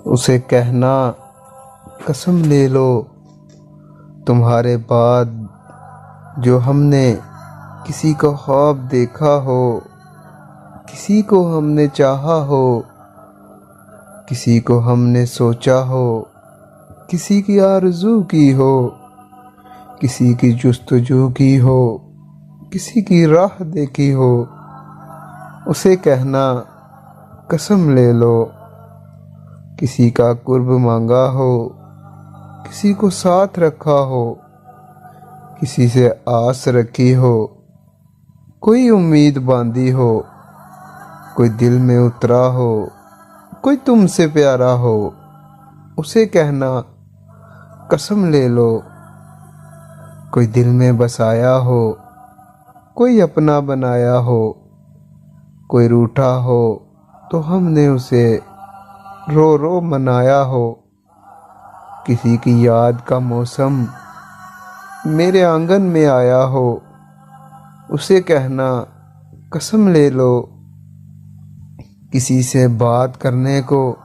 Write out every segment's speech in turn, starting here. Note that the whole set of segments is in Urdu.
اسے کہنا قسم لے لو تمہارے بعد جو ہم نے کسی کو خواب دیکھا ہو، کسی کو ہم نے چاہا ہو، کسی کو ہم نے سوچا ہو، کسی کی آرزو کی ہو، کسی کی جستجو کی ہو، کسی کی راہ دیکھی ہو، اسے کہنا قسم لے لو کسی کا قرب مانگا ہو، کسی کو ساتھ رکھا ہو، کسی سے آس رکھی ہو، کوئی امید باندھی ہو، کوئی دل میں اترا ہو، کوئی تم سے پیارا ہو، اسے کہنا قسم لے لو کوئی دل میں بسایا ہو، کوئی اپنا بنایا ہو، کوئی روٹھا ہو تو ہم نے اسے رو رو منایا ہو، کسی کی یاد کا موسم میرے آنگن میں آیا ہو، اسے کہنا قسم لے لو کسی سے بات کرنے کو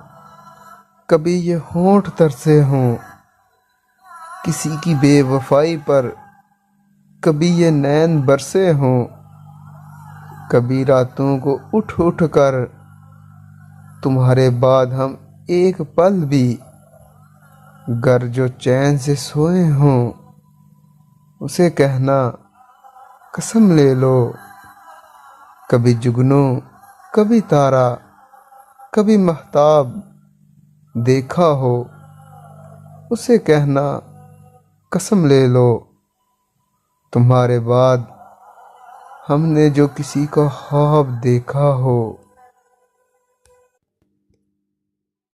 کبھی یہ ہونٹ ترسے ہوں، کسی کی بے وفائی پر کبھی یہ نین برسے ہوں، کبھی راتوں کو اٹھ اٹھ کر تمہارے بعد ہم ایک پل بھی گر جو چین سے سوئے ہوں، اسے کہنا قسم لے لو کبھی جگنو کبھی تارا کبھی مہتاب دیکھا ہو، اسے کہنا قسم لے لو تمہارے بعد ہم نے جو کسی کو خواب دیکھا ہو۔